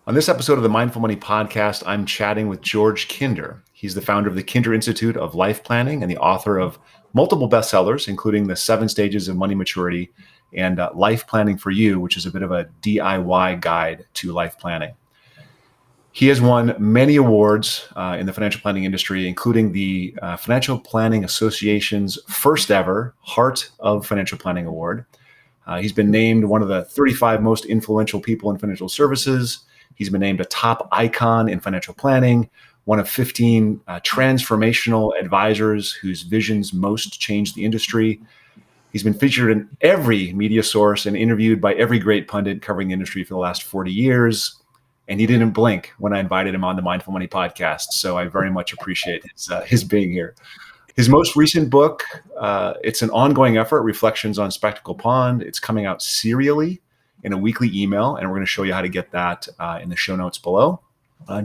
On this episode of the Mindful Money Podcast, I'm chatting with George Kinder. He's the founder of the Kinder Institute of Life Planning and the author of multiple bestsellers, including The 7 Stages of Money Maturity and Life Planning for You, which is a bit of a DIY guide to life planning. He has won many awards in the financial planning industry, including the Financial Planning Association's first ever Heart of Financial Planning Award. He's been named one of the 35 most influential people in financial services. He's been named a top icon in financial planning, one of 15 transformational advisors whose visions most changed the industry. He's been featured in every media source and interviewed by every great pundit covering the industry for the last 40 years. And he didn't blink when I invited him on the Mindful Money Podcast. So I very much appreciate his being here. His most recent book, it's an ongoing effort, Reflections on Spectacle Pond. It's coming out serially in a weekly email, and we're going to show you how to get that in the show notes below.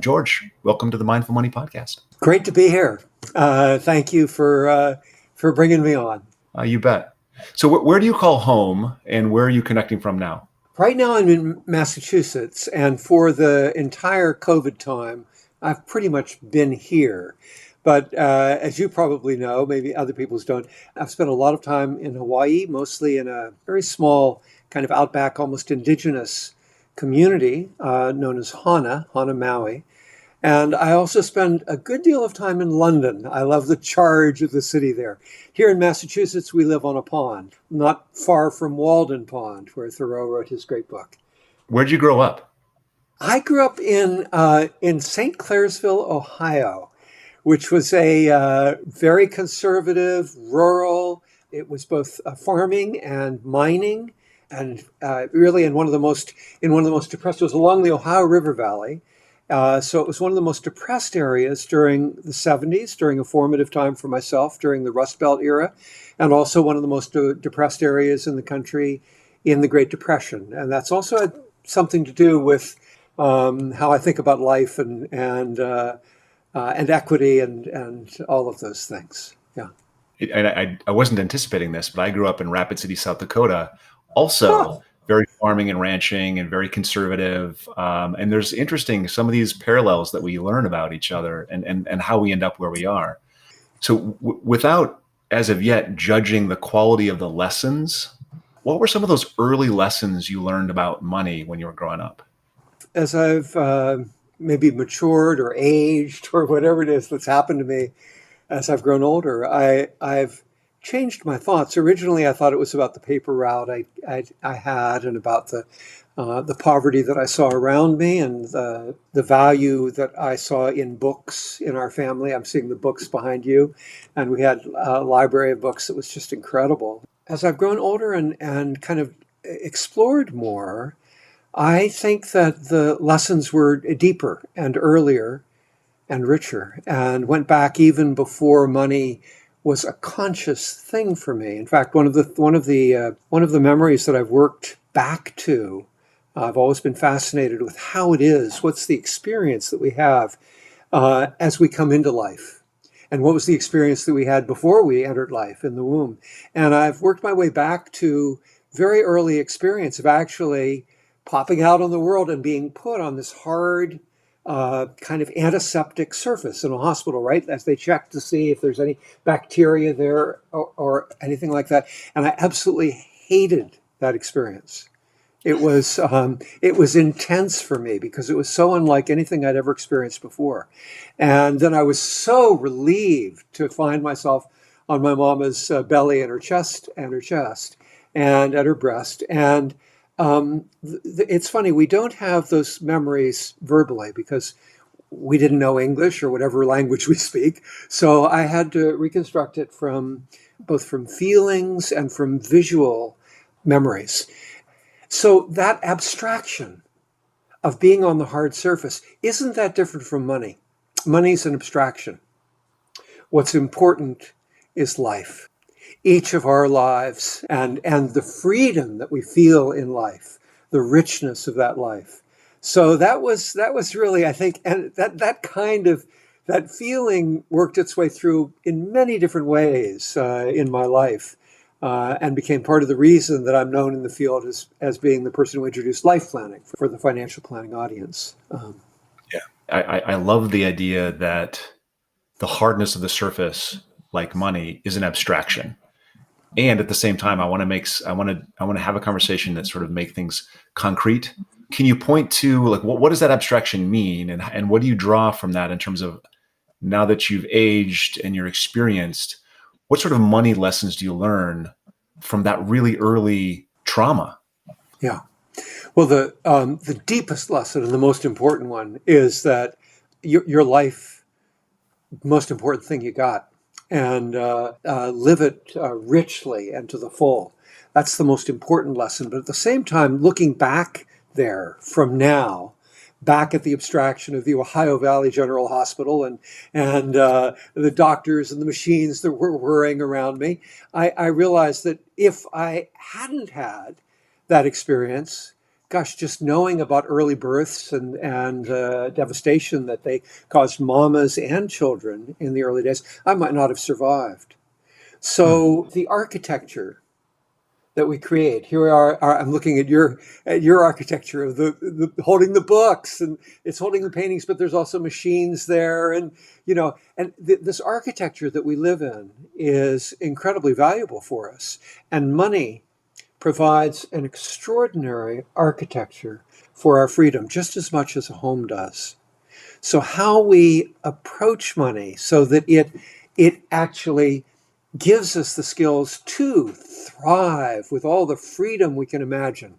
George, welcome to the Mindful Money Podcast. Great to be here. Thank you for bringing me on. You bet. So where do you call home, and where are you connecting from now? Right now I'm in Massachusetts, and for the entire COVID time, I've pretty much been here. But as you probably know, maybe other people's don't, I've spent a lot of time in Hawaii, mostly in a very small kind of outback, almost indigenous community known as Hana Maui. And I also spend a good deal of time in London. I love the charge of the city there. Here in Massachusetts, we live on a pond, not far from Walden Pond, where Thoreau wrote his great book. Where'd you grow up? I grew up in St. Clairsville, Ohio, which was a very conservative, rural. It was both farming and mining, and really in one of the most depressed. It was along the Ohio River Valley, so it was one of the most depressed areas during the 70s, during a formative time for myself during the Rust Belt era, and also one of the most depressed areas in the country in the Great Depression. And that's also had something to do with how I think about life and equity and all of those things. Yeah. And I wasn't anticipating this, but I grew up in Rapid City, South Dakota, also very farming and ranching and very conservative. And there's some of these parallels that we learn about each other and how we end up where we are. So without, as of yet, judging the quality of the lessons, what were some of those early lessons you learned about money when you were growing up? As I've maybe matured or aged or whatever it is that's happened to me as I've grown older, I've changed my thoughts. Originally, I thought it was about the paper route I had and about the poverty that I saw around me and the value that I saw in books in our family. I'm seeing the books behind you, and we had a library of books that was just incredible. As I've grown older and kind of explored more, I think that the lessons were deeper and earlier and richer, and went back even before money was a conscious thing for me. In fact, one of the memories that I've worked back to, I've always been fascinated with how it is. What's the experience that we have as we come into life, and what was the experience that we had before we entered life in the womb? And I've worked my way back to very early experience of actually popping out on the world and being put on this hard kind of antiseptic surface in a hospital, right? As they check to see if there's any bacteria there or anything like that. And I absolutely hated that experience. It was intense for me because it was so unlike anything I'd ever experienced before. And then I was so relieved to find myself on my mama's belly and her chest and at her breast. And it's funny, we don't have those memories verbally because we didn't know English or whatever language we speak. So I had to reconstruct it both from feelings and from visual memories. So that abstraction of being on the hard surface isn't that different from money. Money's an abstraction. What's important is life. Each of our lives and the freedom that we feel in life, the richness of that life. So that was really, I think, and that feeling worked its way through in many different ways in my life. and became part of the reason that I'm known in the field as being the person who introduced life planning for the financial planning audience. Yeah. I love the idea that the hardness of the surface, like money, is an abstraction. And at the same time, I want to have a conversation that sort of make things concrete. Can you point to like what does that abstraction mean, and what do you draw from that in terms of now that you've aged and you're experienced, what sort of money lessons do you learn from that really early trauma? Yeah. Well, the deepest lesson and the most important one is that your life, most important thing you got, and live it richly and to the full. That's the most important lesson. But at the same time, looking back there from now, back at the abstraction of the Ohio Valley General Hospital and the doctors and the machines that were whirring around me, I realized that if I hadn't had that experience, gosh, just knowing about early births and devastation that they caused mamas and children in the early days, I might not have survived. Hmm. So the architecture that we create. Here we are. I'm looking at your architecture of the holding the books, and it's holding the paintings, but there's also machines there, and this architecture that we live in is incredibly valuable for us. And money provides an extraordinary architecture for our freedom, just as much as a home does. So how we approach money so that it actually gives us the skills to thrive with all the freedom we can imagine.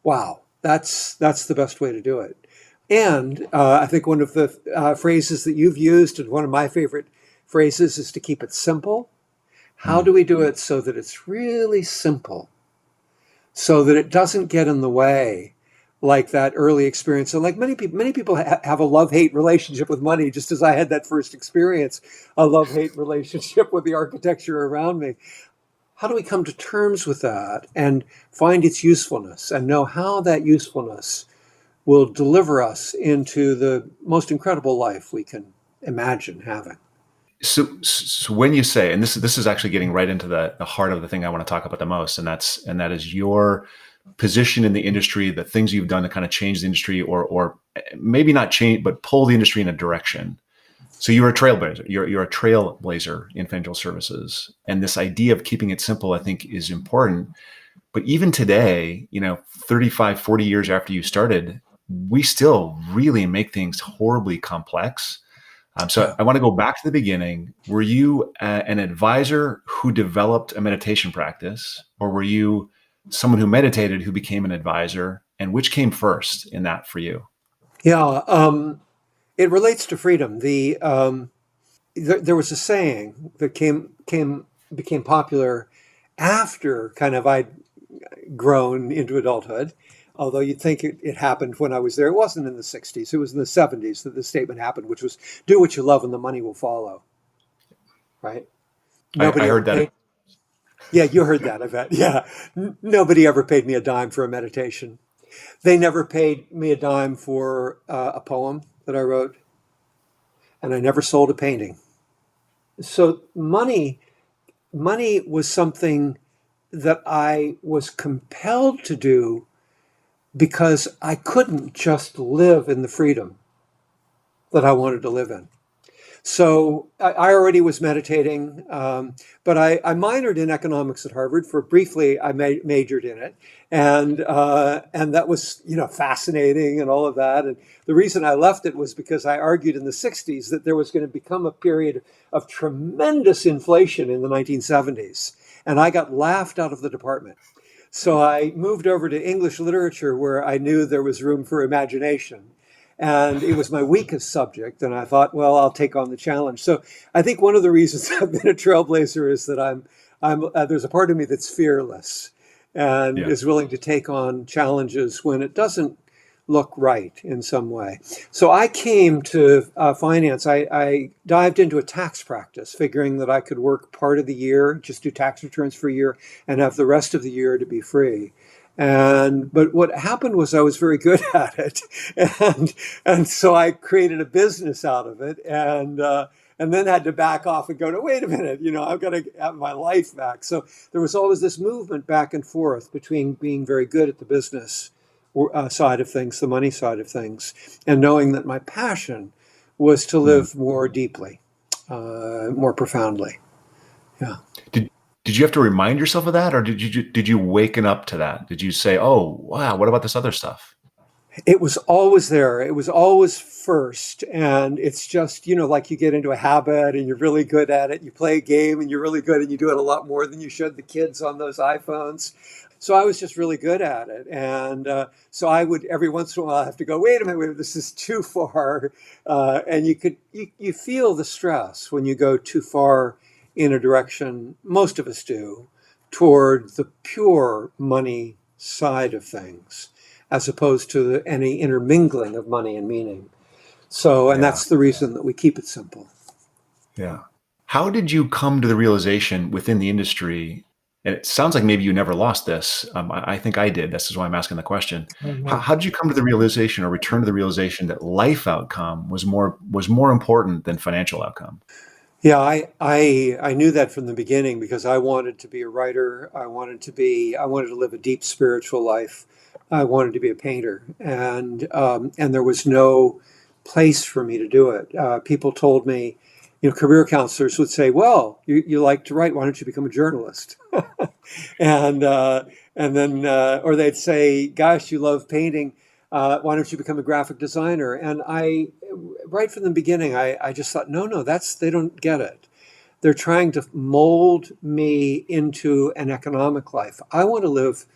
Wow, that's the best way to do it. And I think one of the phrases that you've used, and one of my favorite phrases, is to keep it simple. How Hmm. do we do it so that it's really simple, so that it doesn't get in the way like that early experience? So like many people have a love-hate relationship with money, just as I had that first experience, a love-hate relationship with the architecture around me. How do we come to terms with that and find its usefulness and know how that usefulness will deliver us into the most incredible life we can imagine having? So when you say, and this is actually getting right into the heart of the thing I want to talk about the most, and that is your position in the industry, the things you've done to kind of change the industry, or maybe not change, but pull the industry in a direction. So you're a trailblazer. You're a trailblazer in financial services, and this idea of keeping it simple, I think, is important. But even today, 35, 40 years after you started, we still really make things horribly complex. So Yeah. I want to go back to the beginning. Were you an advisor who developed a meditation practice, or were you someone who meditated who became an advisor? And which came first in that for you? Yeah. It relates to freedom. There was a saying that became popular after kind of I'd grown into adulthood. Although you'd think it happened when I was there, it wasn't in the 60s. It was in the 70s that the statement happened, which was do what you love and the money will follow, right? I Nobody ever heard that. paid. Yeah, you heard that, I bet. Yeah. Nobody ever paid me a dime for a meditation. They never paid me a dime for a poem that I wrote, and I never sold a painting. So money was something that I was compelled to do because I couldn't just live in the freedom that I wanted to live in. So I already was meditating, but I minored in economics at Harvard. For briefly, I majored in it, and that was fascinating and all of that. And the reason I left it was because I argued in the '60s that there was going to become a period of tremendous inflation in the 1970s, and I got laughed out of the department. So I moved over to English literature where I knew there was room for imagination. And it was my weakest subject. And I thought, well, I'll take on the challenge. So I think one of the reasons I've been a trailblazer is that there's a part of me that's fearless and Yeah. is willing to take on challenges when it doesn't look right in some way. So I came to finance. I dived into a tax practice, figuring that I could work part of the year, just do tax returns for a year, and have the rest of the year to be free. But what happened was I was very good at it, and so I created a business out of it, and then had to back off and go, no, wait a minute, I've got to have my life back. So there was always this movement back and forth between being very good at the business side of things, the money side of things, and knowing that my passion was to Mm. live more deeply, more profoundly. Yeah. Did did you have to remind yourself of that, or did you waken up to that? Did you say, "Oh, wow, what about this other stuff?" It was always there. It was always first. And it's just, like you get into a habit and you're really good at it. You play a game and you're really good and you do it a lot more than you showed the kids on those iPhones. So I was just really good at it. And so I would every once in a while have to go, wait a minute, this is too far. And you feel the stress when you go too far in a direction, most of us do, toward the pure money side of things as opposed to any intermingling of money and meaning. So, and Yeah. that's the reason that we keep it simple. Yeah. How did you come to the realization within the industry? And it sounds like maybe you never lost this. I think I did. This is why I'm asking the question. Mhm. How did you come to the realization or return to the realization that life outcome was more important than financial outcome? Yeah, I knew that from the beginning because I wanted to be a writer. I wanted to live a deep spiritual life. I wanted to be a painter, and there was no place for me to do it. People told me, career counselors would say, "Well, you like to write. Why don't you become a journalist?" and and then or they'd say, "Gosh, you love painting. Why don't you become a graphic designer?" And right from the beginning, I just thought, no, they don't get it. They're trying to mold me into an economic life. I want to live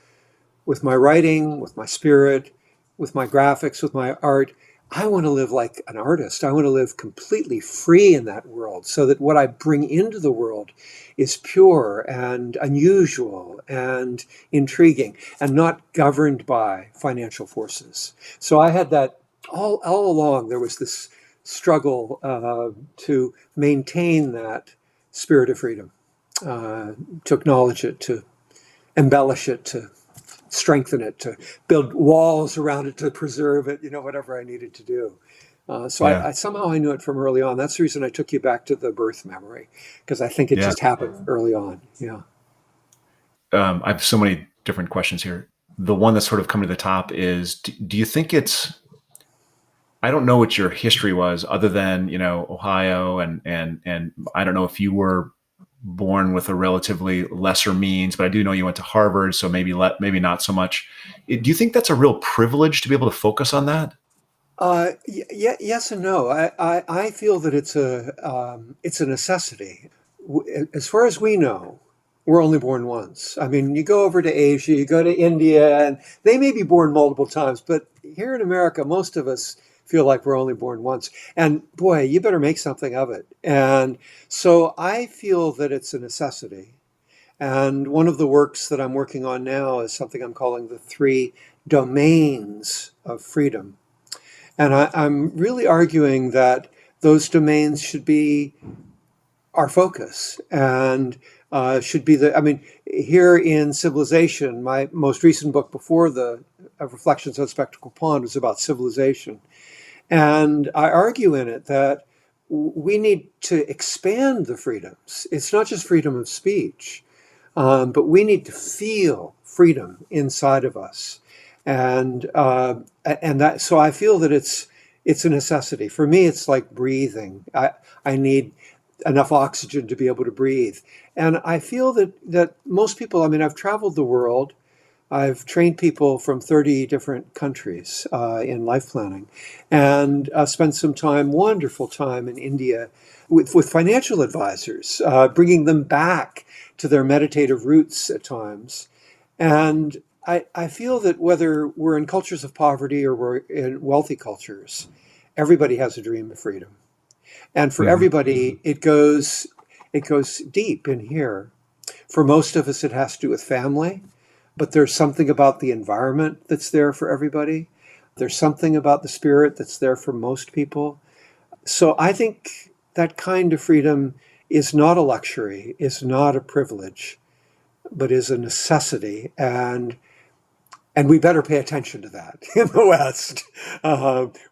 with my writing, with my spirit, with my graphics, with my art. I want to live like an artist. I want to live completely free in that world so that what I bring into the world is pure and unusual and intriguing and not governed by financial forces. So I had that all along. There was this struggle to maintain that spirit of freedom, to acknowledge it, to embellish it, to strengthen it, to build walls around it, to preserve it, whatever I needed to do. So Yeah. I somehow I knew it from early on. That's the reason I took you back to the birth memory, because I think it Yeah. just happened early on. Yeah. I have so many different questions here. The one that's sort of come to the top is, do you think I don't know what your history was other than, Ohio and I don't know if you were born with a relatively lesser means, but I do know you went to Harvard, so maybe not so much. Do you think that's a real privilege to be able to focus on that? Yes and no. I feel that it's a necessity. As far as we know, we're only born once. I mean, you go over to Asia, you go to India, and they may be born multiple times, but here in America, most of us feel like we're only born once. And boy, you better make something of it. And so I feel that it's a necessity. And one of the works that I'm working on now is something I'm calling the three domains of freedom. And I'm really arguing that those domains should be our focus and should be I mean, here in Civilization, my most recent book before the Reflections on Spectacle Pond was about civilization. And I argue in it that we need to expand the freedoms. It's not just freedom of speech, but we need to feel freedom inside of us, and that. So I feel that it's a necessity for me. It's like breathing. I need enough oxygen to be able to breathe, and I feel that most people. I mean, I've traveled the world. I've trained people from 30 different countries in life planning, and spent some time, wonderful time in India with financial advisors, bringing them back to their meditative roots at times. And I feel that whether we're in cultures of poverty or we're in wealthy cultures, everybody has a dream of freedom. And for Hmm. everybody, it goes deep in here. For most of us, it has to do with family, but there's something about the environment that's there for everybody. There's something about the spirit that's there for most people. So I think that kind of freedom is not a luxury, is not a privilege, but is a necessity. And we better pay attention to that in the West.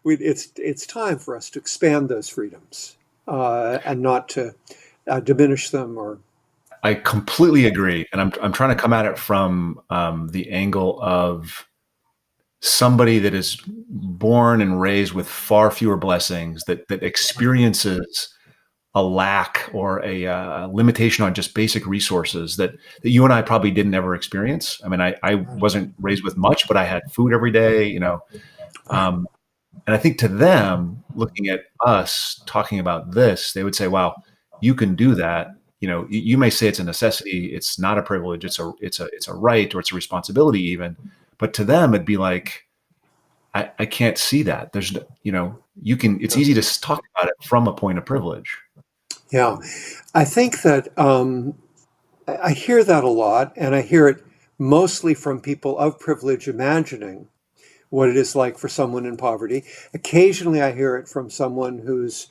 It's time for us to expand those freedoms. and not to diminish them or. I completely agree, and I'm trying to come at it from the angle of somebody that is born and raised with far fewer blessings, that experiences a lack or a limitation on just basic resources that you and I probably didn't ever experience. I mean, I wasn't raised with much, but I had food every day, Right. um, and I think to them, looking at us talking about this, they would say, "Wow, you can do that." You may say it's a necessity, it's not a privilege, it's a right, or it's a responsibility even. But to them, it'd be like, I can't see that. You can. It's Yeah. easy to talk about it from a point of privilege. Yeah. I think that I hear that a lot, and I hear it mostly from people of privilege imagining what it is like for someone in poverty. Occasionally, I hear it from someone who's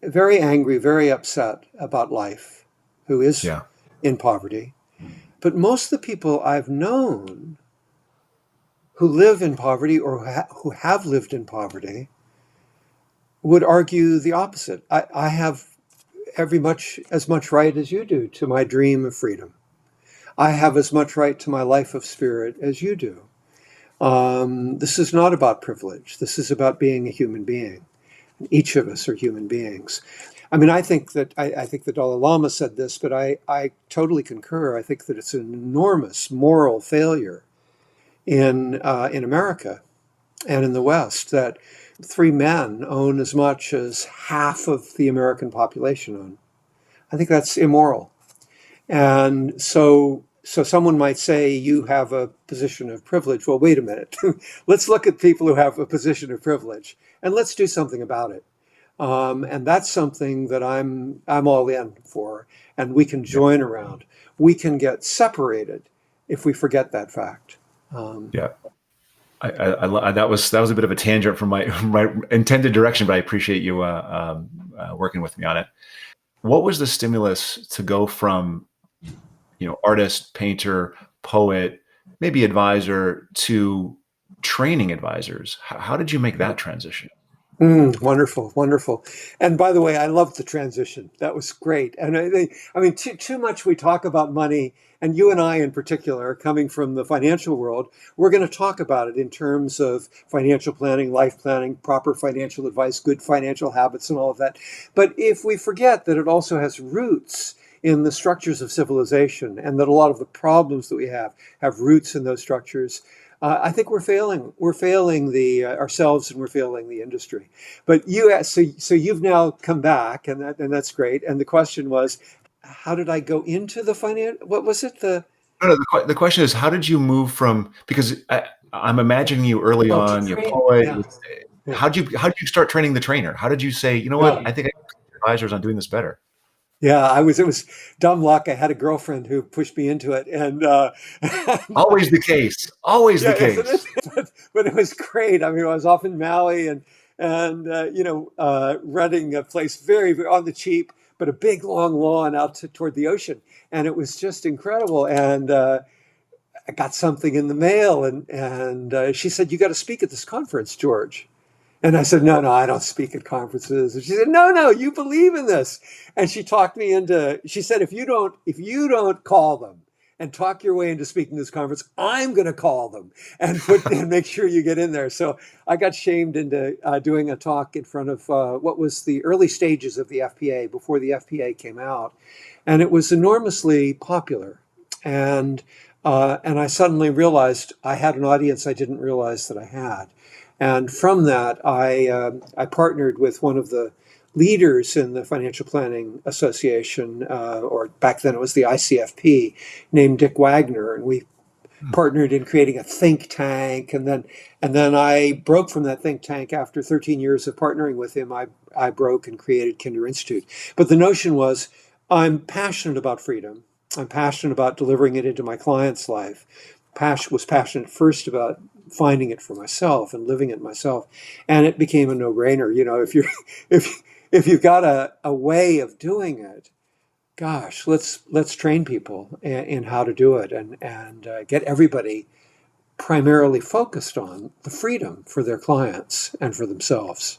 very angry, very upset about life, who is Yeah. in poverty. But most of the people I've known who live in poverty or who have lived in poverty would argue the opposite. I have every much as much right as you do to my dream of freedom. I have as much right to my life of spirit as you do. This is not about privilege. This is about being a human being. Each of us are human beings. I mean, I think the Dalai Lama said this, but I totally concur. I think that it's an enormous moral failure in America and in the West that three men own as much as half of the American population own. I think that's immoral. And so someone might say you have a position of privilege. Well, wait a minute. Let's look at people who have a position of privilege and let's do something about it. And that's something that I'm all in for. And we can Yeah. join around. We can get separated if we forget that fact. Um, Yeah. That was a bit of a tangent from my my intended direction, but I appreciate you working with me on it. What was the stimulus to go from artist, painter, poet, maybe advisor to training advisors? How did you make that transition? Wonderful, wonderful. And by the way, I loved the transition. That was great. And I mean, too much we talk about money, and you and I in particular, coming from the financial world, we're going to talk about it in terms of financial planning, life planning, proper financial advice, good financial habits, and all of that. But if we forget that it also has roots in the structures of civilization, and that a lot of the problems that we have roots in those structures, I think we're failing. We're failing the ourselves, and we're failing the industry. But so you've now come back, and that's great. And the question was, how did I go into the finance? What was it? No, the question is, how did you move from, because I'm imagining you early Oh, to on, you're a train. poet. Yeah, yeah, How did you start training the trainer? How did you say, you know what, yeah. I think I can advisors on doing this better? Yeah, it was dumb luck. I had a girlfriend who pushed me into it, and, and Always the case. Always the yeah, isn't it? case. But it was great. I mean, I was off in Maui and renting a place very on the cheap, but a big long lawn out toward the ocean, and it was just incredible. And I got something in the mail, and she said, "You got to speak at this conference, George." And I said, "No, no, I don't speak at conferences." And she said, "No, no, you believe in this." And she talked me into. She said, "If you don't call them and talk your way into speaking this conference, I'm going to call them and put and make sure you get in there." So I got shamed into doing a talk in front of what was the early stages of the FPA before the FPA came out, and it was enormously popular. And I suddenly realized I had an audience I didn't realize that I had. And from that, I partnered with one of the leaders in the Financial Planning Association, or back then it was the ICFP, named Dick Wagner, and we partnered in creating a think tank. And then I broke from that think tank after 13 years of partnering with him. I broke and created Kinder Institute. But the notion was, I'm passionate about freedom. I'm passionate about delivering it into my client's life. Was passionate first about finding it for myself and living it myself, and it became a no-brainer. If you're if you've got a way of doing it, gosh, let's train people in how to do it, and get everybody primarily focused on the freedom for their clients and for themselves.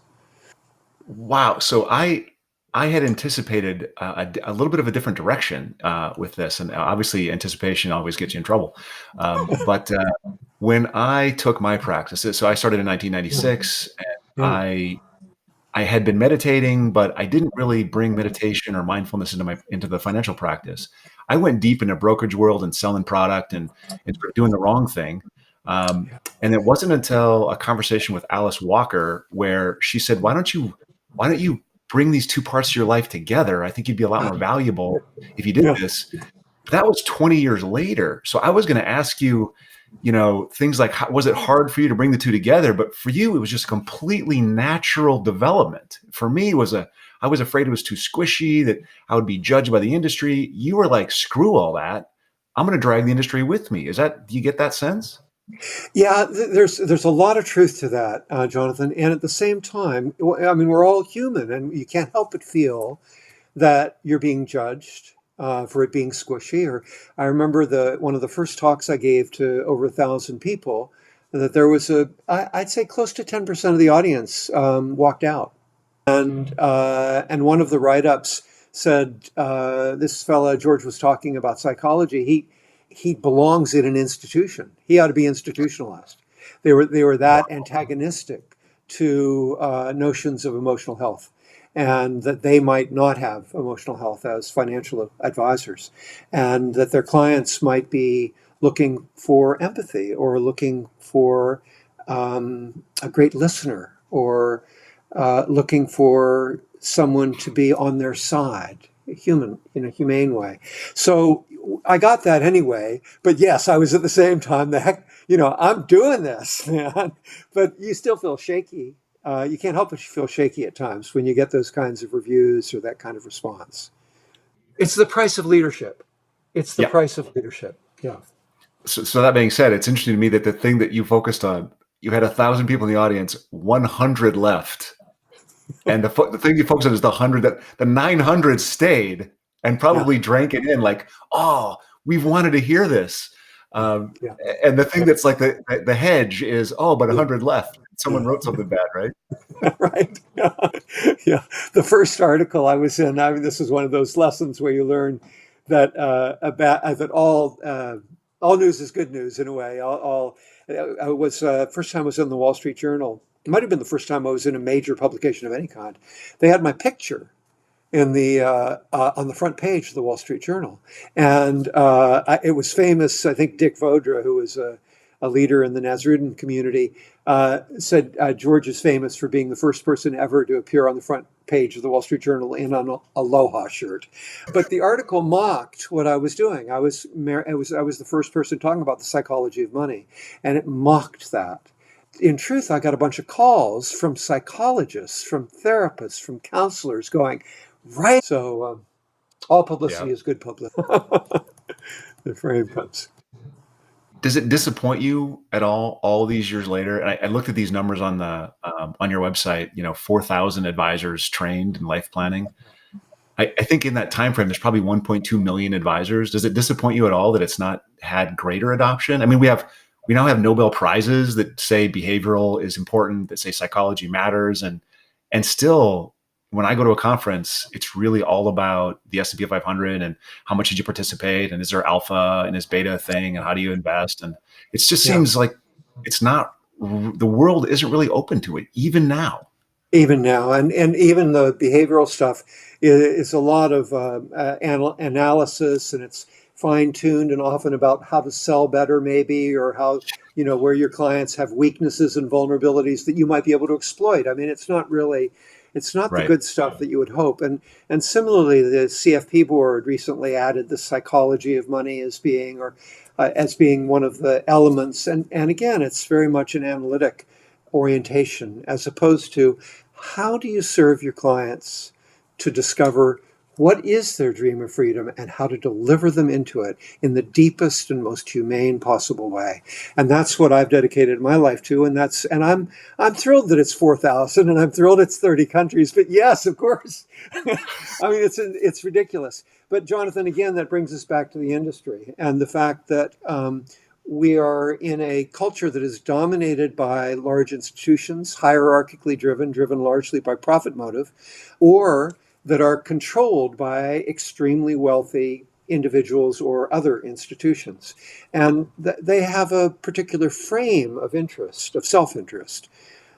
Wow. So I had anticipated a little bit of a different direction with this, and obviously, anticipation always gets you in trouble. But when I took my practices, so I started in Yeah, 1996, and yeah, I had been meditating, but I didn't really bring meditation or mindfulness into the financial practice. I went deep into brokerage world and selling product and sort of doing the wrong thing. Um, and it wasn't until a conversation with Alice Walker where she said, why don't you bring these two parts of your life together? I think you'd be a lot more valuable if you did yeah. this. But that was 20 years later. So I was going to ask you, things like, was it hard for you to bring the two together? But for you, it was just completely natural development. For me, I was afraid it was too squishy, that I would be judged by the industry. You were like, screw all that. I'm going to drag the industry with me. Do you get that sense? Yeah, there's a lot of truth to that, Jonathan. And at the same time, I mean, we're all human, and you can't help but feel that you're being judged for it being squishy. Or I remember the one of the first talks I gave to over 1,000 people, that there was I'd say close to 10% of the audience walked out. And one of the write-ups said, this fella George was talking about psychology. He belongs in an institution. He ought to be institutionalized. They were that antagonistic to notions of emotional health, and that they might not have emotional health as financial advisors, and that their clients might be looking for empathy or looking for a great listener, or looking for someone to be on their side, human, in a humane way. So I got that anyway. But yes, I was at the same time, the heck, I'm doing this, man. But you still feel shaky. You can't help but feel shaky at times when you get those kinds of reviews or that kind of response. It's the price of leadership. It's the Yeah. price of leadership. Yeah. So that being said, it's interesting to me that the thing that you focused on, you had 1,000 people in the audience, 100 left. And the thing you focus on is the 900 stayed and Yeah. probably drank it in like, oh, we've wanted to hear this. Um, Yeah. and the thing Yeah. that's like the hedge is, oh, but Yeah. 100 left. Someone Yeah. wrote something bad, right? Right. Yeah. Yeah. The first article I was in, I mean, this is one of those lessons where you learn that that all news is good news in a way. I was first time I was in the Wall Street Journal. It might have been the first time I was in a major publication of any kind. They had my picture in the on the front page of the Wall Street Journal, and it was famous. I think Dick Vodra, who was a leader in the Nasruddin community, said George is famous for being the first person ever to appear on the front page of the Wall Street Journal in an aloha shirt. But the article mocked what I was doing. I was the first person talking about the psychology of money, and it mocked that. In truth, I got a bunch of calls from psychologists, from therapists, from counselors going, right. So all Yeah. publicity is good publicity. The frame comes. Does it disappoint you at all these years later? And I looked at these numbers on your website, 4,000 advisors trained in life planning. I think in that time frame, there's probably 1.2 million advisors. Does it disappoint you at all that it's not had greater adoption? I mean, we now have Nobel Prizes that say behavioral is important, that say psychology matters, and still, when I go to a conference, it's really all about the S&P 500 and how much did you participate, and is there alpha and is beta a thing, and how do you invest? And it just Yeah. seems like it's not the world isn't really open to it even now. Even now, and even the behavioral stuff is a lot of analysis, and it's fine tuned and often about how to sell better, maybe, or how, where your clients have weaknesses and vulnerabilities that you might be able to exploit. I mean, it's not the Right. good stuff that you would hope. And similarly, the CFP board recently added the psychology of money as being one of the elements. And again, it's very much an analytic orientation, as opposed to how do you serve your clients to discover what is their dream of freedom and how to deliver them into it in the deepest and most humane possible way. And that's what I've dedicated my life to. And I'm thrilled that it's 4,000, and I'm thrilled it's 30 countries. But yes, of course. I mean, it's ridiculous. But Jonathan, again, that brings us back to the industry and the fact that we are in a culture that is dominated by large institutions, hierarchically driven largely by profit motive, or that are controlled by extremely wealthy individuals or other institutions. And they have a particular frame of interest, of self interest,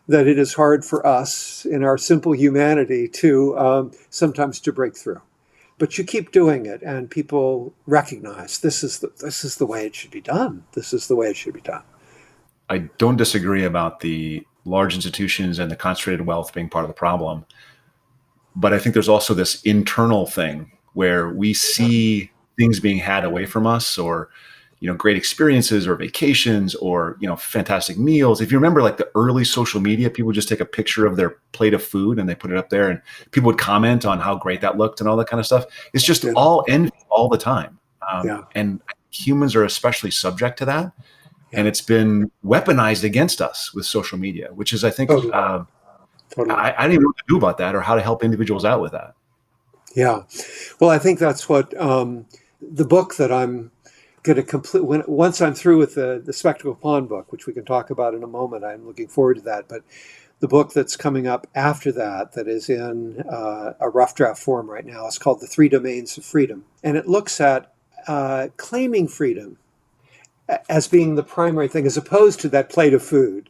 that it is hard for us in our simple humanity to sometimes to break through. But you keep doing it, and people recognize this is the way it should be done. This is the way it should be done. I don't disagree about the large institutions and the concentrated wealth being part of the problem. But I think there's also this internal thing where we see things being had away from us, or great experiences or vacations or fantastic meals. If you remember, like the early social media, people would just take a picture of their plate of food and they put it up there, and people would comment on how great that looked and all that kind of stuff. It's just all envy all the time. Yeah, And humans are especially subject to that. And yeah, it's been weaponized against us with social media, which is, I think, totally, totally. I don't even know what to do about that or how to help individuals out with that. Yeah. Well, I think that's what the book that I'm going to complete, once I'm through with the Spectacle Pawn book, which we can talk about in a moment. I'm looking forward to that. But the book that's coming up after that, that is in a rough draft form right now, is called The Three Domains of Freedom. And it looks at claiming freedom as being the primary thing, as opposed to that plate of food,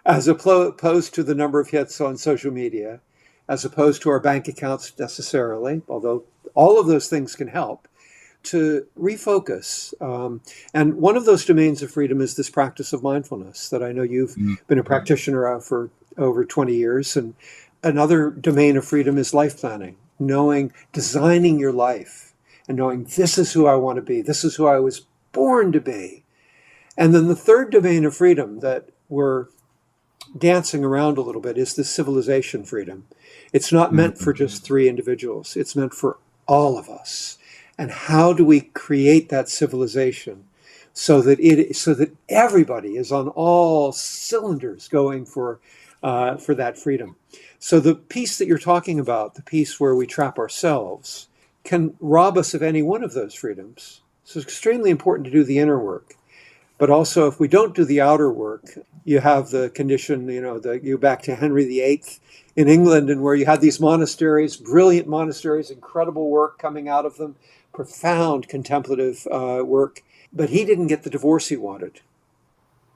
as opposed to the number of hits on social media, as opposed to our bank accounts necessarily, although all of those things can help, to refocus. And one of those domains of freedom is this practice of mindfulness that I know you've been a practitioner of for over 20 years. And another domain of freedom is life planning, designing your life and knowing this is who I want to be. This is who I was born to be. And then the third domain of freedom that we're dancing around a little bit is the civilization freedom. It's not meant for just three individuals. It's meant for all of us. And how do we create that civilization so that everybody is on all cylinders going for that freedom? So the piece that you're talking about, the piece where we trap ourselves, can rob us of any one of those freedoms. So it's extremely important to do the inner work. But also, if we don't do the outer work, you have the condition, you back to Henry VIII in England, and where you had these monasteries, brilliant monasteries, incredible work coming out of them, profound contemplative work. But he didn't get the divorce he wanted,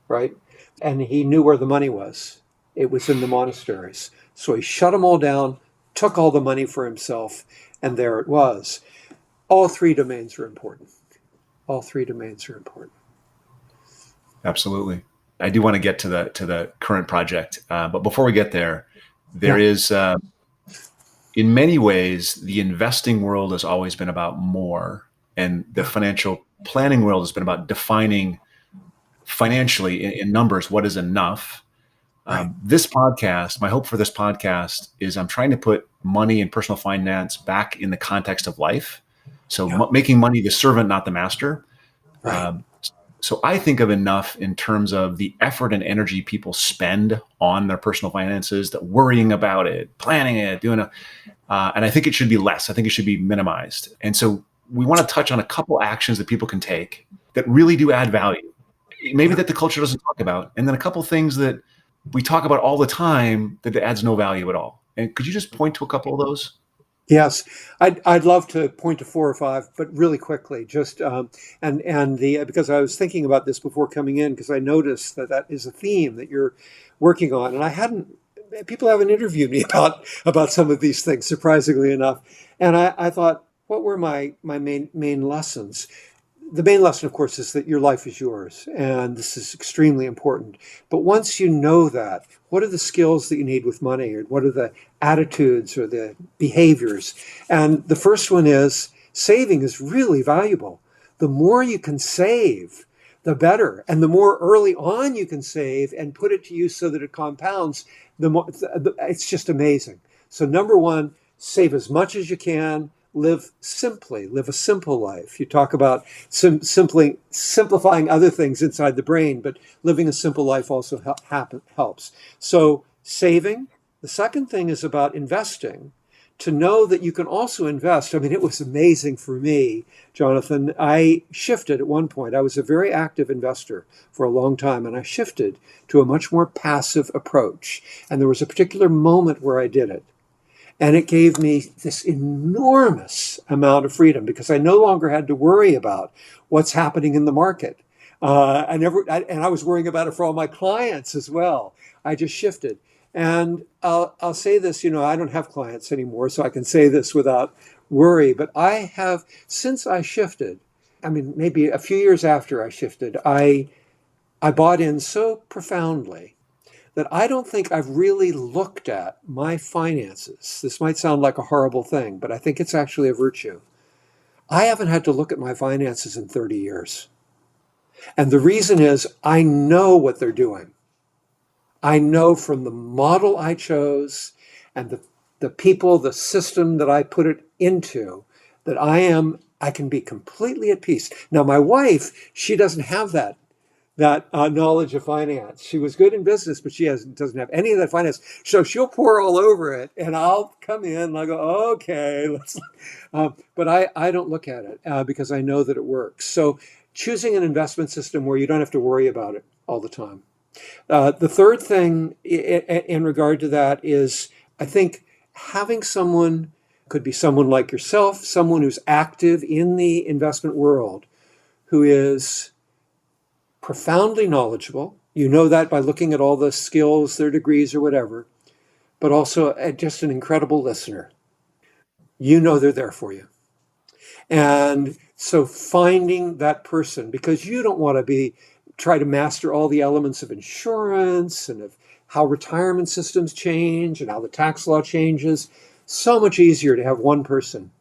right? And he knew where the money was. It was in the monasteries. So he shut them all down, took all the money for himself, and there it was. All three domains are important. All three domains are important. Absolutely. I do want to get to the current project, but before we get there, there is, in many ways, the investing world has always been about more, and the financial planning world has been about defining financially in numbers what is enough. Right. This podcast, my hope for this podcast is I'm trying to put money and personal finance back in the context of life. So making money the servant, not the master. Right. So I think of enough in terms of the effort and energy people spend on their personal finances, that worrying about it, planning it, and I think it should be less. I think it should be minimized. And so we want to touch on a couple actions that people can take that really do add value, maybe that the culture doesn't talk about, and then a couple things that we talk about all the time that adds no value at all. And could you just point to a couple of those? Yes, I'd love to point to 4 or 5, but really quickly, just because I was thinking about this before coming in, because I noticed that is a theme that you're working on, and people haven't interviewed me about some of these things, surprisingly enough, and I thought, what were my main lessons? The main lesson, of course, is that your life is yours, and this is extremely important. But once you know that, what are the skills that you need with money, or what are the attitudes or the behaviors? And the first one is saving is really valuable. The more you can save, the better. And the more early on you can save and put it to use so that it compounds, the more it's just amazing. So number one, save as much as you can. Live simply, live a simple life. You talk about simply simplifying other things inside the brain, but living a simple life also helps. So saving. The second thing is about investing, to know that you can also invest. I mean, it was amazing for me, Jonathan. I shifted at one point. I was a very active investor for a long time, and I shifted to a much more passive approach. And there was a particular moment where I did it. And it gave me this enormous amount of freedom because I no longer had to worry about what's happening in the market. And I was worrying about it for all my clients as well. I just shifted. And I'll say this, I don't have clients anymore, so I can say this without worry. But I have, since I shifted, I mean, maybe a few years after I shifted, I bought in so profoundly that I don't think I've really looked at my finances. This might sound like a horrible thing, but I think it's actually a virtue. I haven't had to look at my finances in 30 years. And the reason is I know what they're doing. I know from the model I chose and the people, the system that I put it into, that I can be completely at peace. Now, my wife, she doesn't have that knowledge of finance. She was good in business, but doesn't have any of that finance. So she'll pour all over it, and I'll come in and I go, okay, let's. But I don't look at it because I know that it works. So choosing an investment system where you don't have to worry about it all the time. The third thing in regard to that is, I think having someone, could be someone like yourself, someone who's active in the investment world, who is profoundly knowledgeable. You know that by looking at all the skills, their degrees or whatever, but also just an incredible listener. You know they're there for you. And so finding that person, because you don't want to try to master all the elements of insurance and of how retirement systems change and how the tax law changes. So much easier to have one person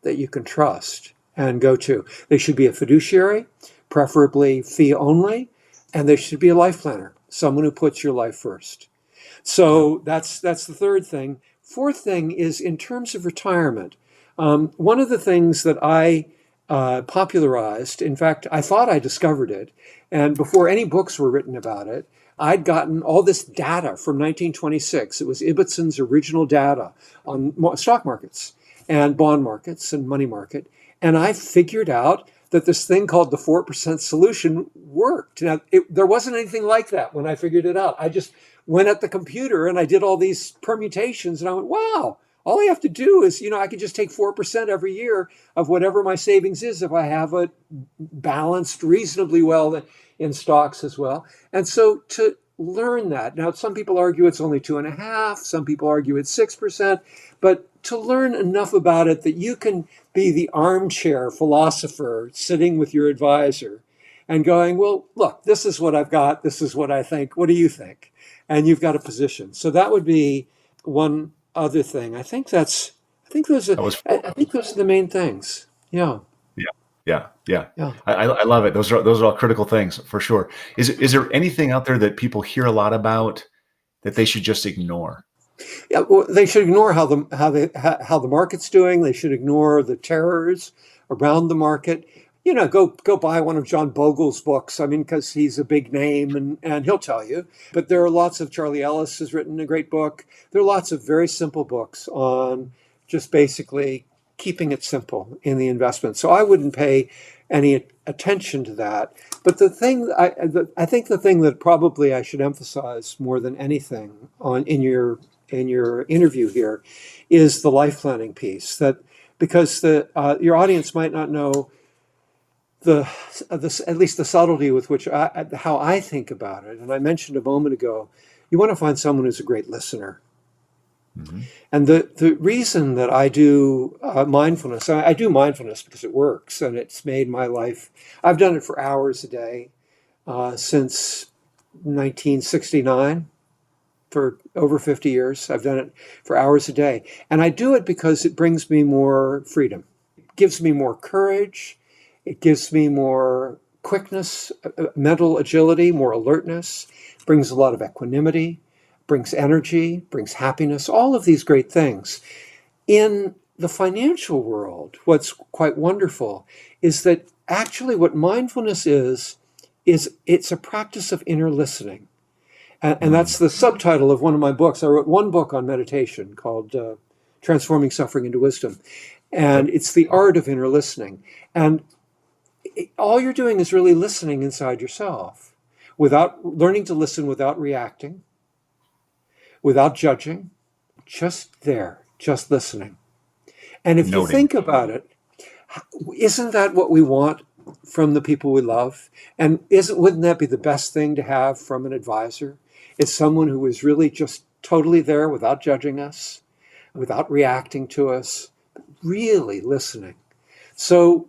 that you can trust and go to. They should be a fiduciary, preferably fee only, and they should be a life planner, someone who puts your life first. So that's the third thing. Fourth thing is in terms of retirement. One of the things that I popularized, in fact, I thought I discovered it, and before any books were written about it, I'd gotten all this data from 1926. It was Ibbotson's original data on stock markets and bond markets and money market. And I figured out that this thing called the 4% solution worked. Now, there wasn't anything like that when I figured it out. I just went at the computer and I did all these permutations and I went, wow, all I have to do is, I can just take 4% every year of whatever my savings is if I have it balanced reasonably well in stocks as well. And so to learn that, now some people argue it's only 2.5%, some people argue it's 6%, but to learn enough about it that you can be the armchair philosopher sitting with your advisor and going, well, look, this is what I've got. This is what I think. What do you think? And you've got a position. So that would be one other thing. I think those That was I think those are the main things. Yeah. yeah. Yeah. I love it. Those are all critical things for sure. Is there anything out there that people hear a lot about that they should just ignore? Yeah, well, they should ignore how the market's doing. They should ignore the terrors around the market. Go buy one of John Bogle's books. I mean, because he's a big name and he'll tell you. But there are lots of Charlie Ellis has written a great book. There are lots of very simple books on just basically keeping it simple in the investment. So I wouldn't pay any attention to that. But I think the thing that probably I should emphasize more than anything in your interview here is the life planning piece. That because your audience might not know at least the subtlety with which how I think about it. And I mentioned a moment ago, you want to find someone who's a great listener. Mm-hmm. And the reason that I do mindfulness, I do mindfulness because it works and it's made my life. I've done it for hours a day since 1969. For over 50 years. I've done it for hours a day. And I do it because it brings me more freedom. It gives me more courage. It gives me more quickness, mental agility, more alertness, brings a lot of equanimity, brings energy, brings happiness, all of these great things. In the financial world, what's quite wonderful is that actually what mindfulness is it's a practice of inner listening. And that's the subtitle of one of my books. I wrote one book on meditation called Transforming Suffering into Wisdom. And it's the art of inner listening. And all you're doing is really listening inside yourself, learning to listen without reacting, without judging, just there just listening. And if you Noting. think about it, isn't that what we want from the people we love? And isn't wouldn't that be the best thing to have from an advisor? Is someone who is really just totally there without judging us, without reacting to us, really listening. So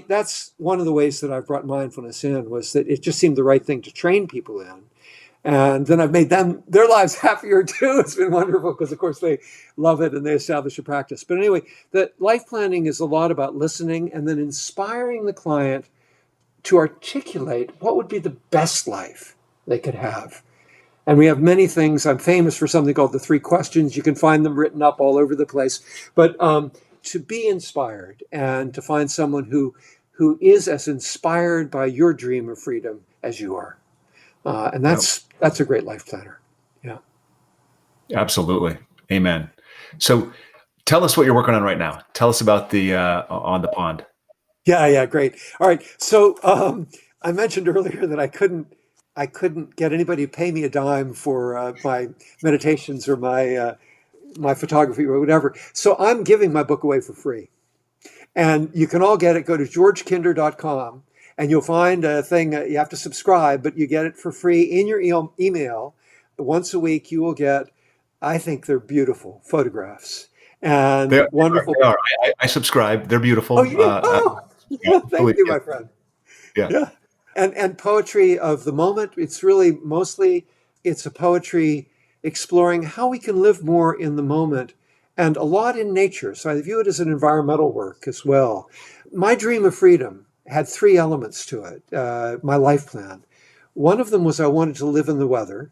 that's one of the ways that I've brought mindfulness in, was that it just seemed the right thing to train people in. And then I've made their lives happier too. It's been wonderful because, of course, they love it and they establish a practice. But anyway, the life planning is a lot about listening and then inspiring the client to articulate what would be the best life they could have. And we have many things. I'm famous for something called the 3 questions. You can find them written up all over the place. But to be inspired and to find someone who is as inspired by your dream of freedom as you are. And Yep. that's a great life planner. Yeah. Absolutely. Amen. So tell us what you're working on right now. Tell us about the on the pond. Yeah, great. All right. So I mentioned earlier that I couldn't get anybody to pay me a dime for my meditations or my photography or whatever. So I'm giving my book away for free. And you can all get it. Go to georgekinder.com and you'll find a thing. You have to subscribe, but you get it for free in your email. Once a week, you will get, I think they're beautiful photographs They and are. wonderful. They are. I subscribe. They're Oh, beautiful. you did? Oh, Yeah, thank believe you, yeah, my friend. yeah. Yeah. And poetry of the moment. It's really mostly, it's a poetry exploring how we can live more in the moment and a lot in nature. So I view it as an environmental work as well. My dream of freedom had 3 elements to it, my life plan. One of them was I wanted to live in the weather.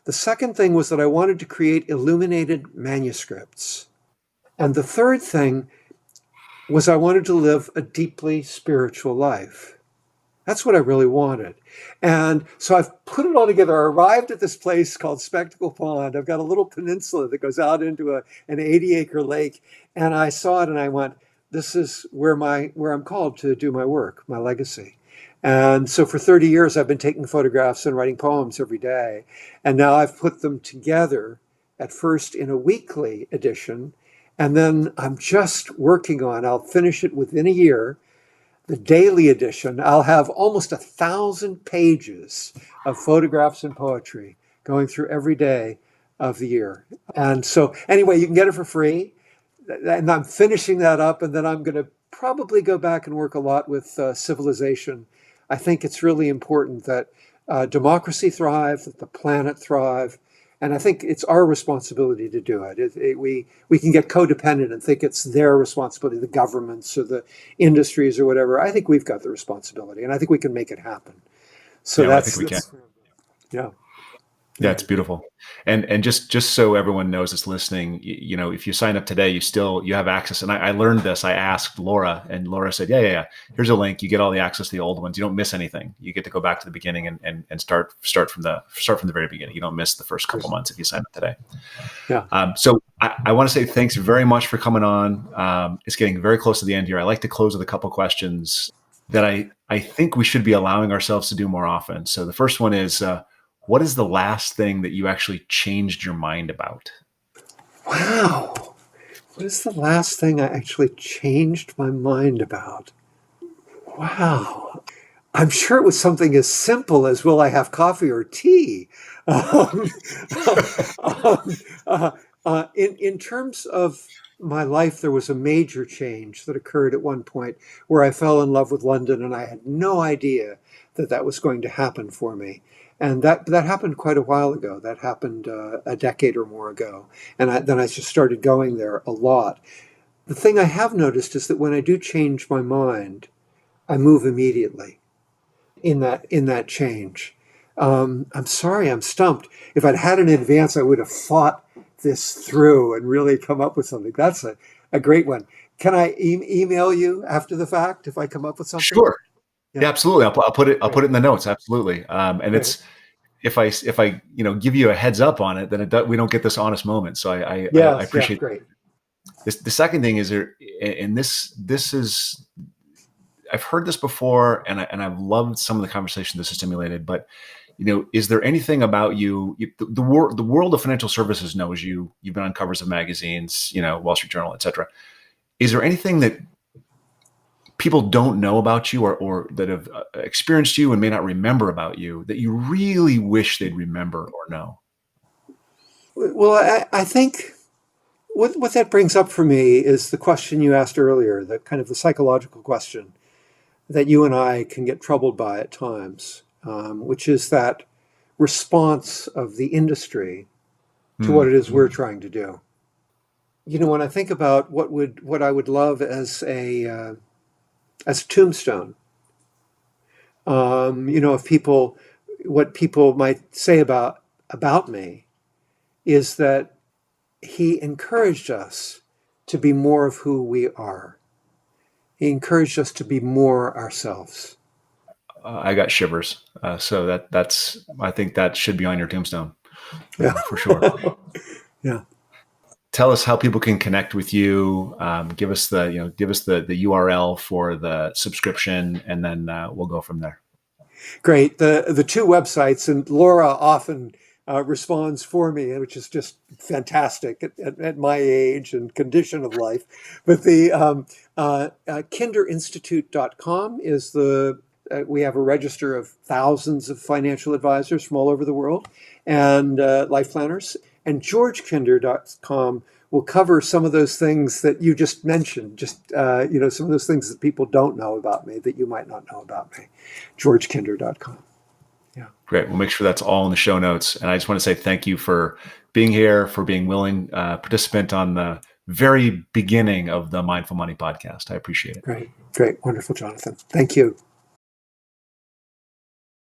The second thing was that I wanted to create illuminated manuscripts. And the third thing was I wanted to live a deeply spiritual life. That's what I really wanted. And so I've put it all together. I arrived at this place called Spectacle Pond. I've got a little peninsula that goes out into an 80-acre lake. And I saw it and I went, this is where I'm called to do my work, my legacy. And so for 30 years, I've been taking photographs and writing poems every day. And now I've put them together at first in a weekly edition. And then I'm just working on, I'll finish it within a year, the daily edition. I'll have almost 1,000 pages of photographs and poetry going through every day of the year. And so, anyway, you can get it for free. And I'm finishing that up, and then I'm going to probably go back and work a lot with civilization. I think it's really important that democracy thrive, that the planet thrive, and I think it's our responsibility to do it. We can get codependent and think it's their responsibility, the governments or the industries or whatever. I think we've got the responsibility, and I think we can make it happen. So Yeah, I think we can. that's yeah, Yeah, yeah. it's beautiful. And just so everyone knows that's listening, if you sign up today, you have access. And I learned this. I asked Laura, and Laura said, yeah. Here's a link. You get all the access to the old ones. You don't miss anything. You get to go back to the beginning and start from the very beginning. You don't miss the first couple months if you sign up today. Yeah. So I want to say thanks very much for coming on. It's getting very close to the end here. I like to close with a couple questions that I think we should be allowing ourselves to do more often. So the first one is, what is the last thing that you actually changed your mind about? Wow. What is the last thing I actually changed my mind about? Wow. I'm sure it was something as simple as will I have coffee or tea? Um, um, in terms of my life, there was a major change that occurred at one point where I fell in love with London, and I had no idea that that was going to happen for me. And that happened quite a while ago. That happened a decade or more ago. And then I just started going there a lot. The thing I have noticed is that when I do change my mind, I move immediately in that change. I'm sorry, I'm stumped. If I'd had an advance, I would have thought this through and really come up with something. That's a great one. Can I email you after the fact if I come up with something? Sure. Yeah, Yeah, absolutely. I'll put it. I'll great, put it in the notes. Absolutely. And great. it's if I give you a heads up on it, then we don't get this honest moment. So I Yes, yeah, appreciate great. this. The second thing is there, and this is I've heard this before, and I've loved some of the conversation this has stimulated. But is there anything about you, the world of financial services knows you, you've been on covers of magazines, Wall Street Journal, et cetera. Is there anything that people don't know about you or that have experienced you and may not remember about you that you really wish they'd remember or know? Well, I think what that brings up for me is the question you asked earlier, the kind of the psychological question that you and I can get troubled by at times, which is that response of the industry to what it is we're trying to do. When I think about what I would love as a tombstone, if what people might say about me is that he encouraged us to be more of who we are. He encouraged us to be more ourselves. I got shivers. So I think that should be on your tombstone, Yeah. for sure. Yeah. Tell us how people can connect with you. Give us the URL for the subscription, and then we'll go from there. Great. The two websites, and Laura often responds for me, which is just fantastic at my age and condition of life. But the kinderinstitute.com is we have a register of thousands of financial advisors from all over the world and life planners. And georgekinder.com will cover some of those things that you just mentioned, some of those things that people don't know about me that you might not know about me. georgekinder.com. Yeah. Great. We'll make sure that's all in the show notes. And I just want to say thank you for being here, for being willing participant on the very beginning of the Mindful Money podcast. I appreciate it. Great. Wonderful, Jonathan. Thank you.